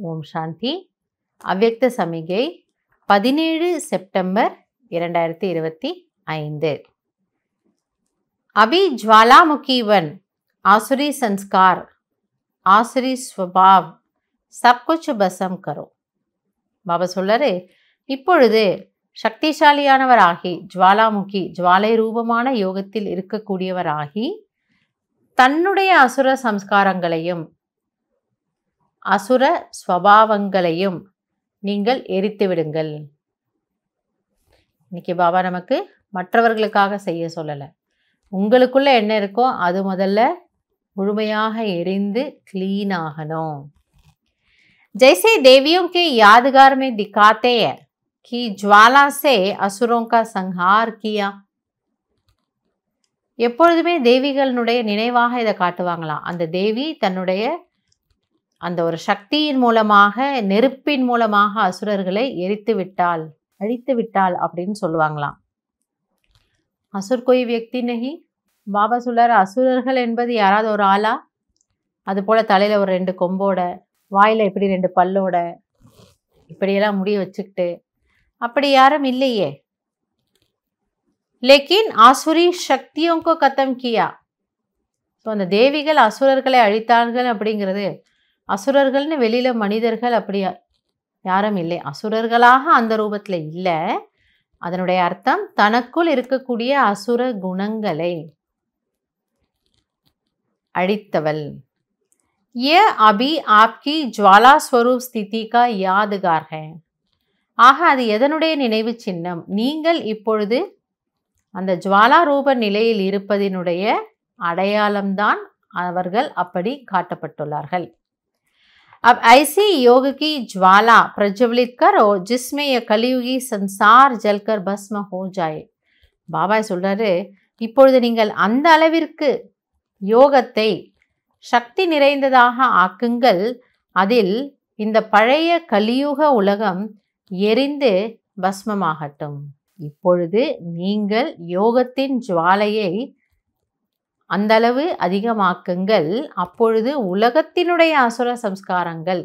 ஓம் சாந்தி. அவ்யக்த சமிகை 17 செப்டம்பர் 2025. अभी ज्वालामुखी वन आसुरी संस्कार आसुरी स्वभाव सब कुछ भस्म करो. பாபா சொல்றாரு, இப்பொழுது சக்திசாலியானவராகி ஜுவாலாமுகி ஜுவாலை ரூபமான யோகத்தில் இருக்கக்கூடியவராகி தன்னுடைய அசுர சம்ஸ்காரங்களையும் அசுர ஸ்வபாவங்களையும் நீங்கள் எரித்து விடுங்கள். இன்னைக்கு பாபா நமக்கு மற்றவர்களுக்காக செய்ய சொல்லலை, உங்களுக்குள்ள என்ன இருக்கோ அது முதல்ல முழுமையாக எரிந்து क्लीन ஆகணும். जैसे देवियों के यादगार में दिखाते हैं कि ज्वाला से असुरों का संहार किया. எப்பொழுதுமே தேவிகளுடைய நினைவாக இதை காட்டுவாங்களாம். அந்த தேவி தன்னுடைய அந்த ஒரு சக்தியின் மூலமாக நெருப்பின் மூலமாக அசுரர்களை எரித்து விட்டாள், அழித்து விட்டாள் அப்படின்னு சொல்லுவாங்களாம். அசுர் கோய் வியக்தி நகி. பாபா சொல்றாரு, அசுரர்கள் என்பது யாராவது ஒரு ஆளா? அது போல தலையில ஒரு 2 கொம்போட, வாயில இப்படி 2 பல்லோட, இப்படியெல்லாம் முடிய வச்சுக்கிட்டு அப்படி யாரும் இல்லையே. லேக்கின் ஆசுரி சக்தியோं को खत्म किया. ஸோ அந்த தேவிகள் அசுரர்களை அழித்தார்கள் அப்படிங்கிறது, அசுரர்கள்னு வெளியில மனிதர்கள் அப்படி யாரும் இல்லை, அசுரர்களாக அந்த ரூபத்தில் இல்லை. அதனுடைய அர்த்தம் தனக்குள் இருக்கக்கூடிய அசுர குணங்களை அழித்தவள். ये अभी आपकी ज्वाला स्वरूप स्थिति का यादगार है. ஆக அது எதனுடைய நினைவு சின்னம்? நீங்கள் இப்பொழுது அந்த ஜுவாலா ரூப நிலையில் இருப்பதினுடைய அடையாளம்தான். அவர்கள் அப்படி காட்டப்பட்டுள்ளார்கள். अब ऐसी योग की ज्वाला प्रज्वलित करो जिसमें यह कलियुगी संसार जलकर भस्म हो जाए. பாபா சொல்றாரு, இப்பொழுது நீங்கள் அந்த அளவிற்கு யோகத்தை சக்தி நிறைந்ததாக ஆக்குங்கள், அதில் இந்த பழைய கலியுக உலகம் எரிந்து பஸ்மமாகட்டும். இப்பொழுது நீங்கள் யோகத்தின் ஜுவாலையை அந்த அளவு அதிகமாக்குங்கள், அப்பொழுது உலகத்தினுடைய அசுர சம்ஸ்காரங்கள்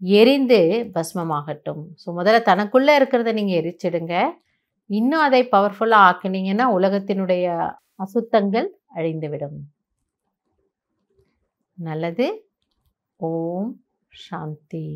எரிந்து பஸ்மமாகட்டும். ஸோ முதல்ல தனக்குள்ள இருக்கிறத நீங்கள் எரிச்சிடுங்க. இன்னும் அதை பவர்ஃபுல்லாக ஆக்குனீங்கன்னா உலகத்தினுடைய அசுத்தங்கள் அழிந்துவிடும். நல்லது. ஓம் சாந்தி.